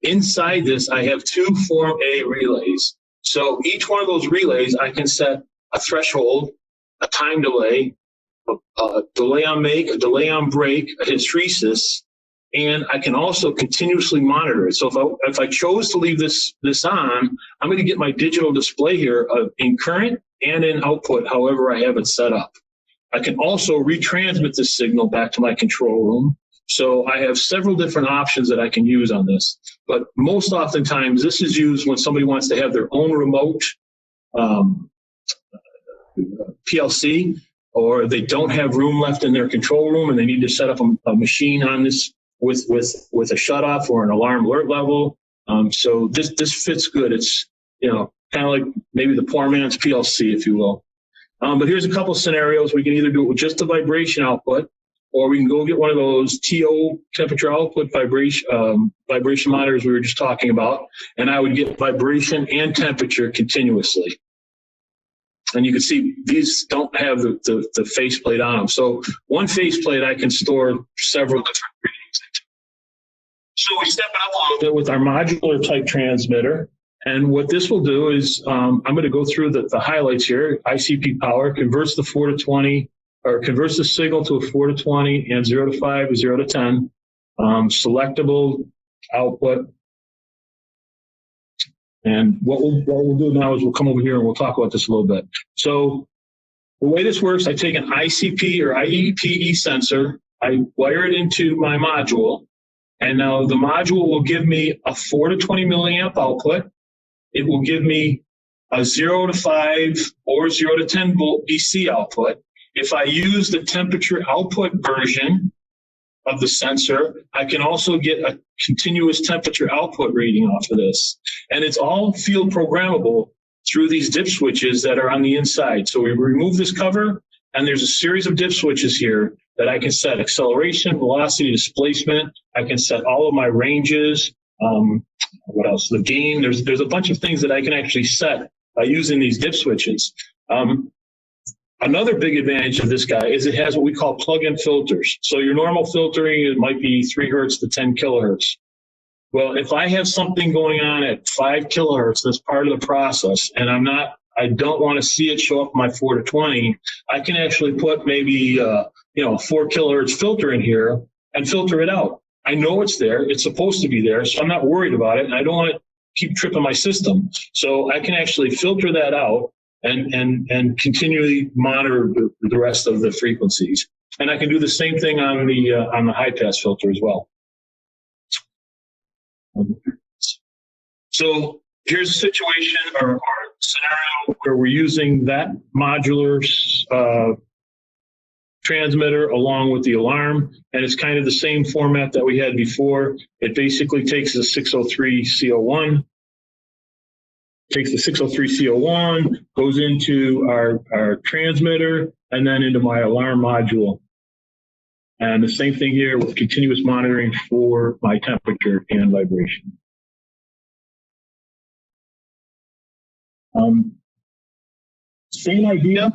[SPEAKER 1] Inside this, I have 2 Form A relays. So each one of those relays, I can set a threshold, a time delay, a delay on make, a delay on break, a hysteresis, and I can also continuously monitor it. So if I chose to leave this on, I'm going to get my digital display here in current and in output, however I have it set up. I can also retransmit this signal back to my control room. So I have several different options that I can use on this. But most oftentimes, this is used when somebody wants to have their own remote PLC, or they don't have room left in their control room and they need to set up a machine on this with a shutoff or an alarm alert level. So this fits good. It's, kind of like maybe the poor man's PLC, if you will. But here's a couple scenarios. We can either do it with just the vibration output, or we can go get one of those TO temperature output vibration monitors we were just talking about, and I would get vibration and temperature continuously. And you can see these don't have the faceplate on them. So one faceplate I can store several different readings So we step it up a little bit with our modular type transmitter. And what this will do is, I'm going to go through the highlights here. ICP power converts the 4 to 20, or converts the signal to a 4 to 20 and 0 to 5 or 0 to 10. Selectable output. And what we'll do now is we'll come over here and we'll talk about this a little bit. So the way this works, I take an ICP or IEPE sensor, I wire it into my module, and now the module will give me a 4 to 20 milliamp output. It will give me a 0 to 5 or 0 to 10 volt DC output. If I use the temperature output version of the sensor, I can also get a continuous temperature output reading off of this. And it's all field programmable through these dip switches that are on the inside. So we remove this cover, and there's a series of dip switches here that I can set acceleration, velocity, displacement. I can set all of my ranges. What else? The gain. There's a bunch of things that I can actually set by using these dip switches. Another big advantage of this guy is it has what we call plug-in filters. So your normal filtering, it might be 3 hertz to 10 kilohertz. Well, if I have something going on at 5 kilohertz that's part of the process, and I don't want to see it show up in my 4 to 20, I can actually put maybe a 4 kilohertz filter in here and filter it out. I know it's there. It's supposed to be there, so I'm not worried about it, and I don't want to keep tripping my system. So I can actually filter that out and continually monitor the rest of the frequencies. And I can do the same thing on the high pass filter as well. So here's a situation or scenario where we're using that modular transmitter along with the alarm, and it's kind of the same format that we had before. It basically takes the 603 CO1, goes into our transmitter, and then into my alarm module. And the same thing here with continuous monitoring for my temperature and vibration. Same idea,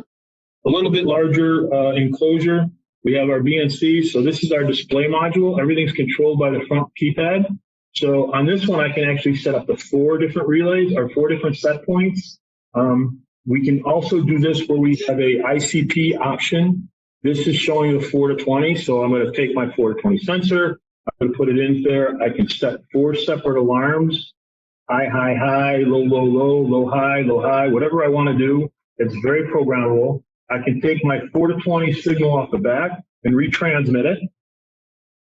[SPEAKER 1] a little bit larger enclosure. We have our BNC, so this is our display module. Everything's controlled by the front keypad. So on this one, I can actually set up to 4 different relays or 4 different set points. We can also do this where we have a ICP option. This is showing the 4 to 20, so I'm going to take my 4 to 20 sensor. I'm going to put it in there. I can set 4 separate alarms, high, high, high, low, low, low, low, high, whatever I want to do. It's very programmable. I can take my 4 to 20 signal off the back and retransmit it.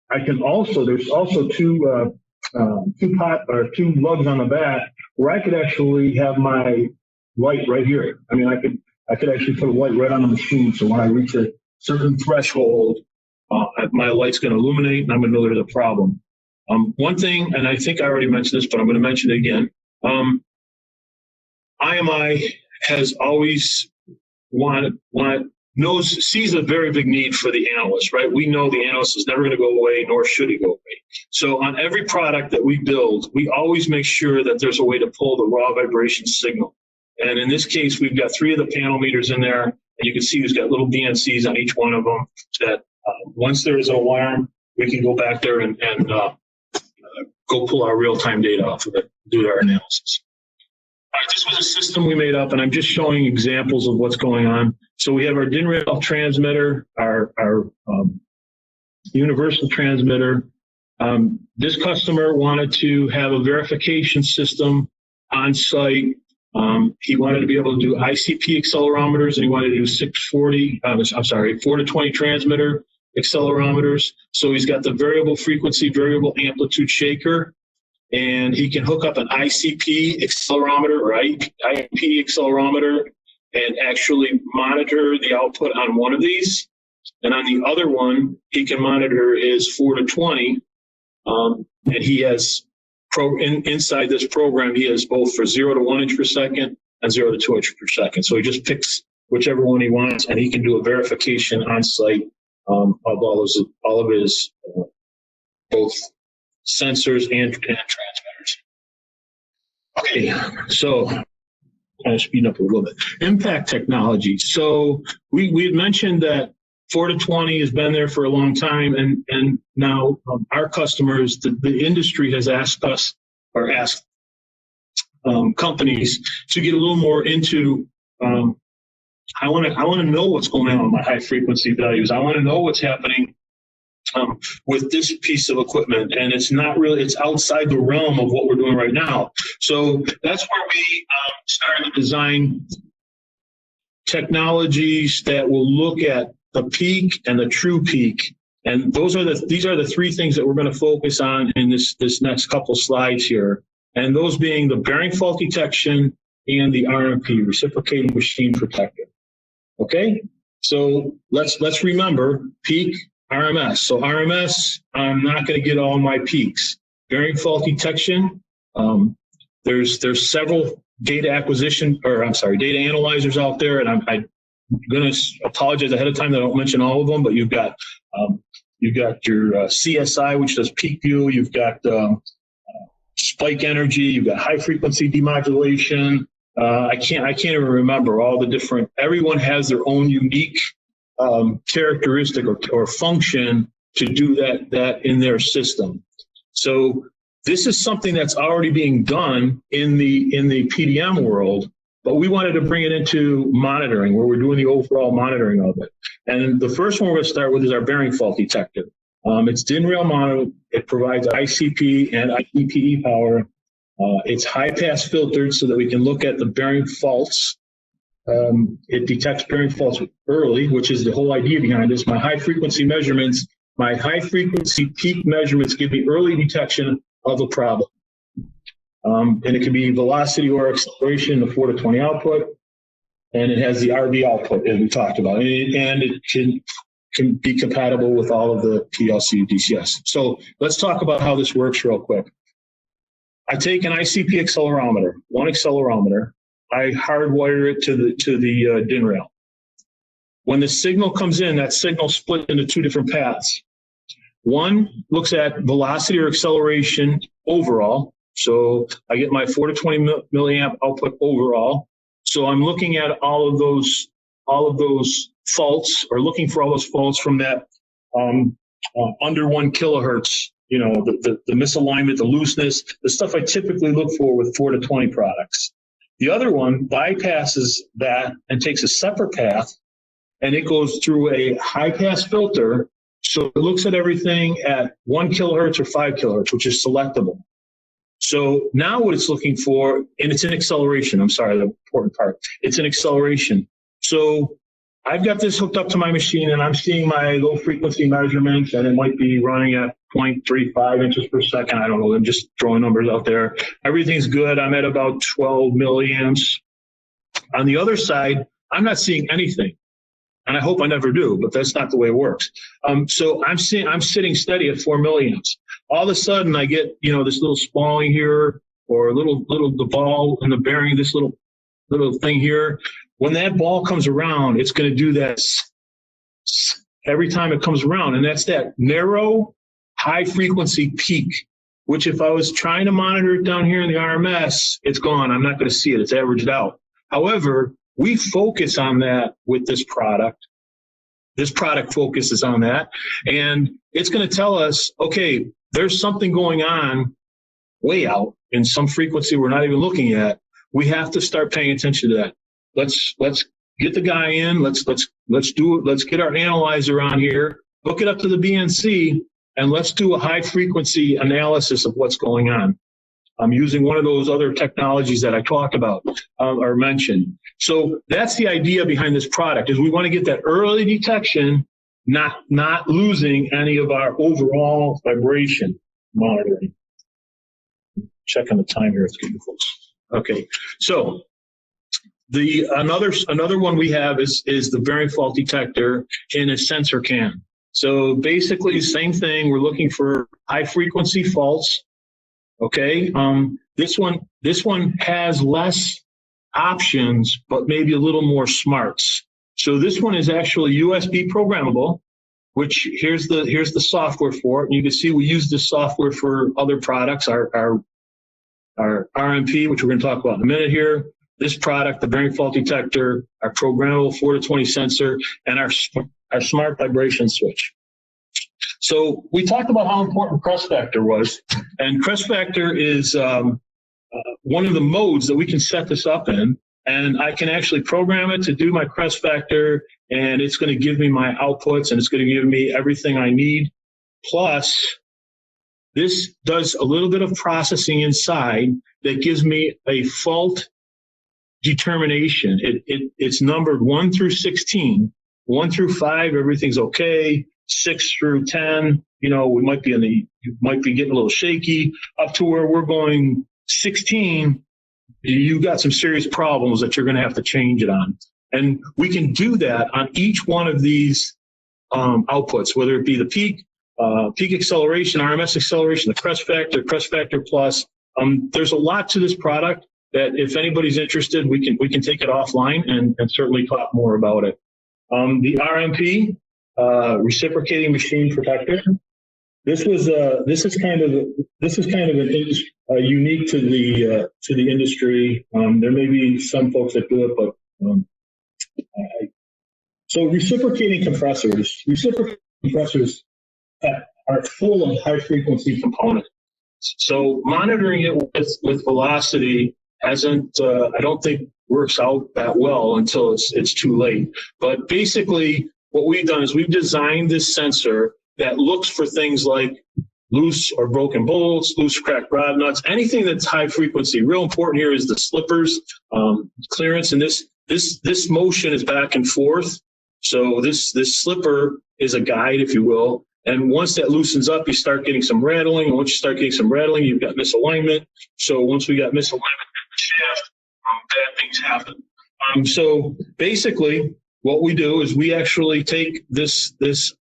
[SPEAKER 1] I can also, there's also two lugs on the back where I could actually have my light right here. I mean, I could actually put a light right on the machine, so when I reach a certain threshold, my light's going to illuminate, and I'm going to know there's a problem. One thing, and I think I already mentioned this, but I'm going to mention it again. IMI has always sees a very big need for the analyst, right? We know the analyst is never going to go away, nor should he go away. So on every product that we build, we always make sure that there's a way to pull the raw vibration signal. And in this case, we've got 3 of the panel meters in there, and you can see we've got little BNCs on each one of them that once there is an alarm, we can go back there and go pull our real-time data off of it, do our analysis. All right, this was a system we made up, and I'm just showing examples of what's going on. So we have our DIN rail transmitter, our universal transmitter. This customer wanted to have a verification system on site. He wanted to be able to do ICP accelerometers, and he wanted to do 4 to 20 transmitter accelerometers. So he's got the variable frequency, variable amplitude shaker, and he can hook up an ICP accelerometer or IEP accelerometer and actually monitor the output on one of these. And on the other one, he can monitor his 4 to 20. And he has, inside this program, he has both for 0 to 1 inch per second and 0 to 2 inch per second. So he just picks whichever one he wants, and he can do a verification on site of all of his both sensors and transmitters. Okay, so kind of speed up a little bit. Impact technology. So we had mentioned that 4 to 20 has been there for a long time, and now our customers, the industry has asked us, or asked companies to get a little more into. I want to know what's going on with my high frequency values. I want to know what's happening with this piece of equipment, and it's outside the realm of what we're doing right now. So that's where we started to design technologies that will look at the peak and the true peak. And these are the three things that we're going to focus on in this next couple slides here. And those being the bearing fault detection and the RMP, reciprocating machine protector. Okay, so let's remember peak, RMS. So RMS, I'm not going to get all my peaks. Bearing fault detection, there's several data analyzers out there, and I'm going to apologize ahead of time that I don't mention all of them, but you've got your CSI, which does peak view. You've got spike energy. You've got high frequency demodulation. I can't even remember all the different. Everyone has their own unique characteristic or function to do that in their system. So this is something that's already being done in the PDM world, but we wanted to bring it into monitoring, where we're doing the overall monitoring of it. And the first one we're going to start with is our bearing fault detector. It's DIN rail mounted. It provides ICP and IEPE power. It's high pass filtered so that we can look at the bearing faults. It detects bearing faults early, which is the whole idea behind this. My high frequency peak measurements give me early detection of a problem. And it can be velocity or acceleration, the 4 to 20 output, and it has the RV output, as we talked about. And it can be compatible with all of the PLC DCS. So let's talk about how this works real quick. I take an ICP accelerometer, one accelerometer. I hardwire it to the DIN rail. When the signal comes in, that signal split into two different paths. One looks at velocity or acceleration overall. So I get my 4 to 20 milliamp output overall. So I'm looking at all of those faults, or looking for all those faults from that under 1 kilohertz. You know, the misalignment, the looseness, the stuff I typically look for with 4 to 20 products. The other one bypasses that and takes a separate path, and it goes through a high pass filter. So it looks at everything at 1 kilohertz or 5 kilohertz, which is selectable. So now what it's looking for, and it's an acceleration. I'm sorry, the important part. It's an acceleration. So I've got this hooked up to my machine, and I'm seeing my low frequency measurements, and it might be running at 0.35 inches per second. I don't know. I'm just throwing numbers out there. Everything's good. I'm at about 12 milliamps. On the other side, I'm not seeing anything, and I hope I never do, but that's not the way it works. So I'm sitting steady at 4 milliamps. All of a sudden, I get this little spalling here, or the ball in the bearing, this little thing here. When that ball comes around, it's going to do that every time it comes around, and that's that NERO high frequency peak, which if I was trying to monitor it down here in the RMS, it's gone. I'm not going to see it. It's averaged out. However, we focus on that with this product. This product focuses on that, and it's going to tell us, okay, there's something going on way out in some frequency we're not even looking at. We have to start paying attention to that. Let's get the guy in. Let's do it. Let's get our analyzer on here, hook it up to the BNC, and let's do a high frequency analysis of what's going on. I'm using one of those other technologies that I talked about or mentioned. So that's the idea behind this product, is we want to get that early detection, not losing any of our overall vibration monitoring. Check on the time here. It's getting close. Okay, so another one we have is the bearing fault detector in a sensor can. So basically, same thing. We're looking for high frequency faults. Okay, this one has less options, but maybe a little more smarts. So this one is actually USB programmable, which here's the software for it. And you can see we use this software for other products, our RMP, which we're going to talk about in a minute here. This product, the bearing fault detector, our programmable 4 to 20 sensor, and our our smart vibration switch. So we talked about how important crest factor was, and crest factor is one of the modes that we can set this up in, and I can actually program it to do my crest factor, and it's going to give me my outputs, and it's going to give me everything I need. Plus, this does a little bit of processing inside that gives me a fault determination. It's numbered 1 through 16. 1 through 5, everything's okay. 6 through 10, you know, we might be getting a little shaky. Up to where we're going 16, you got some serious problems that you're going to have to change it on. And we can do that on each one of these outputs, whether it be the peak acceleration, RMS acceleration, the crest factor plus. There's a lot to this product that if anybody's interested, we can take it offline and certainly talk more about it. The RMP, reciprocating machine protector. This is kind of unique to the industry. There may be some folks that do it, but so reciprocating compressors. Reciprocating compressors are full of high frequency components. So monitoring it with velocity hasn't, I don't think, works out that well until it's too late. But basically, what we've done is we've designed this sensor that looks for things like loose or broken bolts, loose cracked rod nuts, anything that's high frequency. Real important here is the slippers, clearance, and this motion is back and forth. So this slipper is a guide, if you will. And once that loosens up, you start getting some rattling. And once you start getting some rattling, you've got misalignment. So once we got misalignment in the shaft, bad things happen. So basically, what we do is we actually take this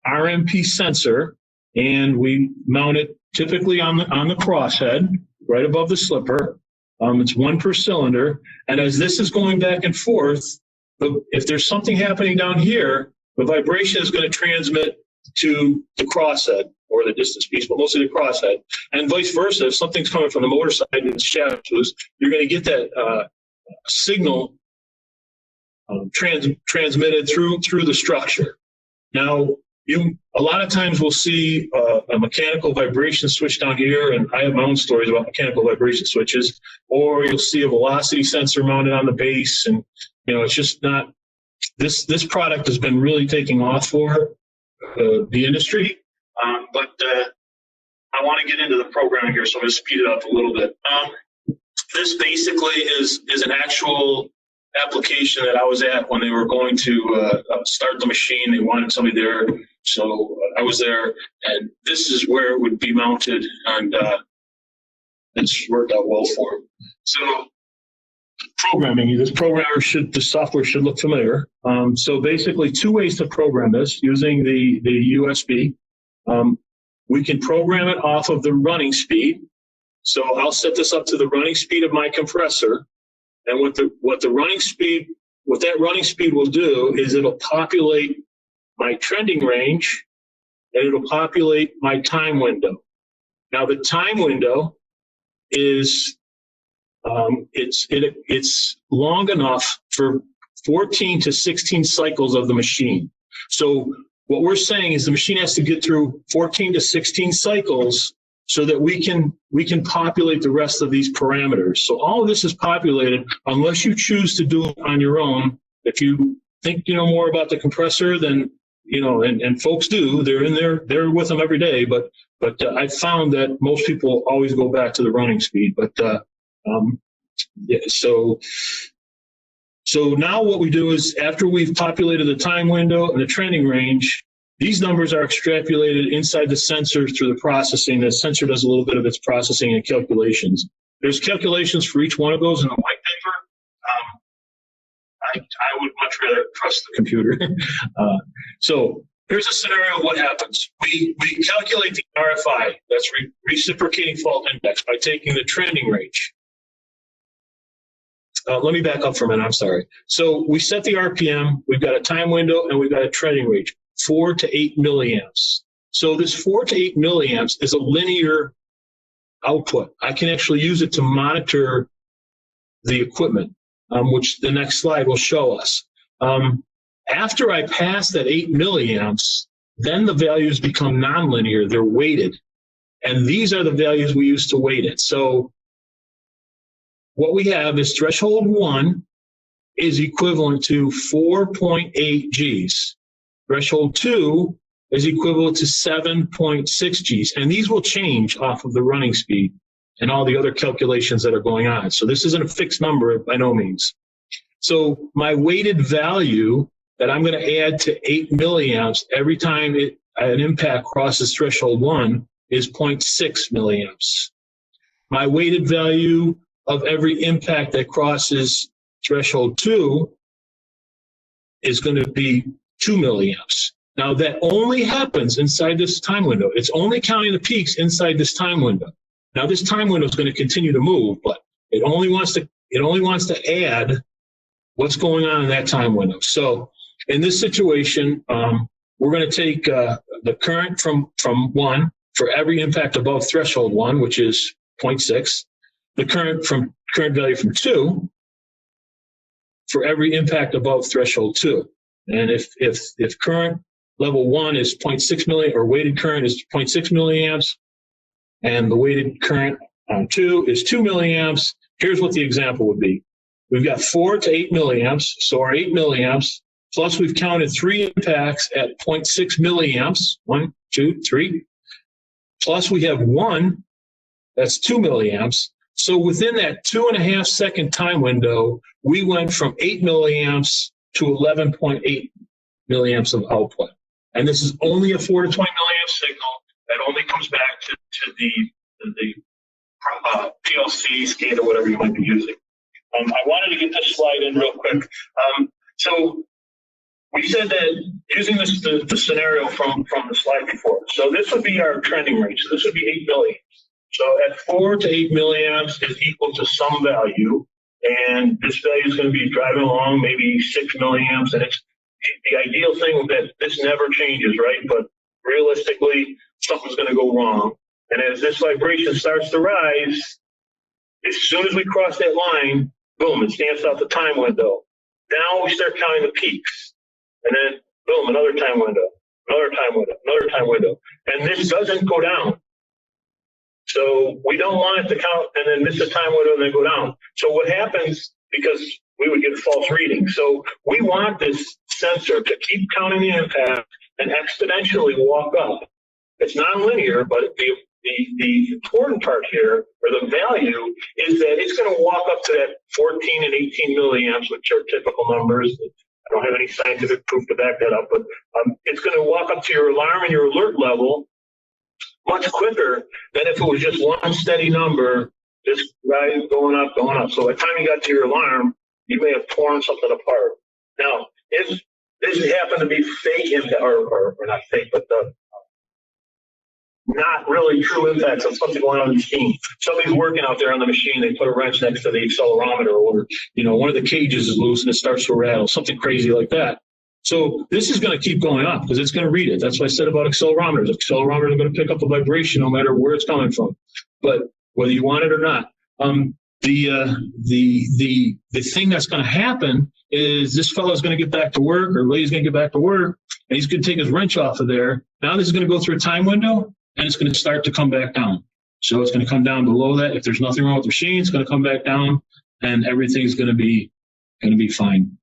[SPEAKER 1] RMP sensor and we mount it typically on the crosshead, right above the slipper. It's 1 per cylinder. And as this is going back and forth, if there's something happening down here, the vibration is going to transmit to the crosshead or the distance piece, but mostly the crosshead. And vice versa, if something's coming from the motor side and the shaft loose, you're going to get that signal transmitted through the structure. Now, a lot of times we'll see a mechanical vibration switch down here, and I have my own stories about mechanical vibration switches, or you'll see a velocity sensor mounted on the base, and you know, it's just not, this product has been really taking off for the industry, but I want to get into the programming here, so I'm going to speed it up a little bit. This basically is an actual application that I was at when they were going to start the machine. They wanted somebody there, so I was there, and this is where it would be mounted, and it's worked out well for them. So programming, the software should look familiar. So basically 2 ways to program this using the USB. We can program it off of the running speed. So I'll set this up to the running speed of my compressor. And what that running speed will do is it'll populate my trending range and it'll populate my time window. Now the time window is it's long enough for 14 to 16 cycles of the machine. So what we're saying is the machine has to get through 14 to 16 cycles so that we can populate the rest of these parameters. So all of this is populated unless you choose to do it on your own. If you think you know more about the compressor, then you know, and folks do, they're in there, they're with them every day. But I found that most people always go back to the running speed. But yeah, so now what we do is after we've populated the time window and the trending range, these numbers are extrapolated inside the sensor through the processing. The sensor does a little bit of its processing and calculations. There's calculations for each one of those in the white paper. I would much rather trust the computer. So here's a scenario of what happens. We calculate the RFI, that's reciprocating fault index, by taking the trending range. Let me back up for a minute, I'm sorry. So we set the RPM, we've got a time window, and we've got a trending range, 4 to 8 milliamps. So this 4 to 8 milliamps is a linear output. I can actually use it to monitor the equipment, which the next slide will show us. After I pass that 8 milliamps, then the values become nonlinear. They're weighted. And these are the values we use to weight it. So what we have is threshold 1 is equivalent to 4.8 Gs. Threshold 2 is equivalent to 7.6 Gs. And these will change off of the running speed and all the other calculations that are going on. So this isn't a fixed number by no means. So my weighted value that I'm going to add to 8 milliamps every time an impact crosses threshold 1 is 0.6 milliamps. My weighted value of every impact that crosses threshold 2 is going to be 2 milliamps. Now that only happens inside this time window. It's only counting the peaks inside this time window. Now this time window is going to continue to move, but it only wants to add what's going on in that time window. So in this situation, we're going to take the current from 1 for every impact above threshold 1, which is 0.6, the current value from 2 for every impact above threshold 2. And if current level 1 is 0.6 milliamps, or weighted current is 0.6 milliamps, and the weighted current on 2 is 2 milliamps, here's what the example would be. We've got 4 to 8 milliamps, so our 8 milliamps, plus we've counted 3 impacts at 0.6 milliamps, 1, 2, 3, plus we have 1, that's 2 milliamps. So within that 2.5 second time window, we went from 8 milliamps to 11.8 milliamps of output. And this is only a 4 to 20 milliamp signal that only comes back to the PLC, SCADA, whatever you might be using. I wanted to get this slide in real quick. So we said that using the scenario from the slide before. So this would be our trending range. So this would be 8 milliamps. So at 4 to 8 milliamps is equal to some value, and this value is going to be driving along maybe 6 milliamps, and it's the ideal thing is that this never changes, right? But realistically, something's going to go wrong. And as this vibration starts to rise, as soon as we cross that line, boom, it stamps out the time window. Now we start counting the peaks, and then boom, another time window, another time window, another time window. And this doesn't go down. So we don't want it to count and then miss a time window and then go down. So what happens, because we would get false readings. So we want this sensor to keep counting the impact and exponentially walk up. It's non-linear, but the important part here, or the value, is that it's going to walk up to that 14 and 18 milliamps, which are typical numbers. I don't have any scientific proof to back that up, but it's going to walk up to your alarm and your alert level much quicker than if it was just one steady number, just right, going up, going up. So by the time you got to your alarm, you may have torn something apart. Now, if this happened to be fake impact, or not fake, but not really true impacts of something going on in the machine. Somebody's working out there on the machine, they put a wrench next to the accelerometer, or one of the cages is loose and it starts to rattle, something crazy like that. So this is going to keep going up because it's going to read it. That's what I said about accelerometers. Accelerometers are going to pick up the vibration no matter where it's coming from. But whether you want it or not, the thing that's going to happen is this fellow's going to get back to work, or lady's going to get back to work, and he's going to take his wrench off of there. Now this is going to go through a time window, and it's going to start to come back down. So it's going to come down below that. If there's nothing wrong with the machine, it's going to come back down, and everything's going to be fine.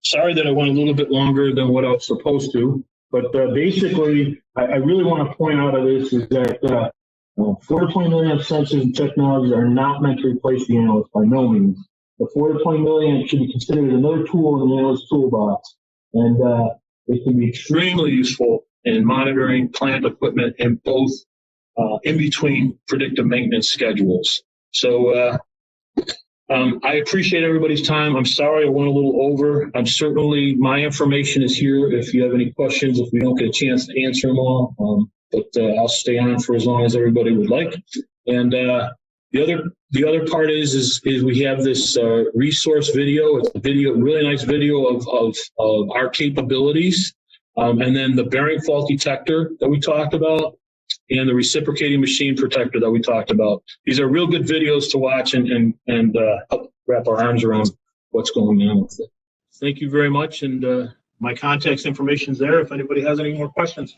[SPEAKER 1] Sorry that I went a little bit longer than what I was supposed to, but basically, I really want to point out of this is that 4 to 20 milliamp sensors and technologies are not meant to replace the analyst by no means. The 4 to 20 milliamp should be considered another tool in the analyst toolbox, and it can be extremely useful in monitoring plant equipment in both in between predictive maintenance schedules. So I appreciate everybody's time. I'm sorry I went a little over. Certainly my information is here if you have any questions, if we don't get a chance to answer them all. But I'll stay on for as long as everybody would like. And the other part is we have this resource video. It's a video, really nice video of our capabilities. And then the bearing fault detector that we talked about, and the reciprocating machine protector that we talked about. These are real good videos to watch and help wrap our arms around what's going on with it. Thank you very much. And my contact information is there if anybody has any more questions.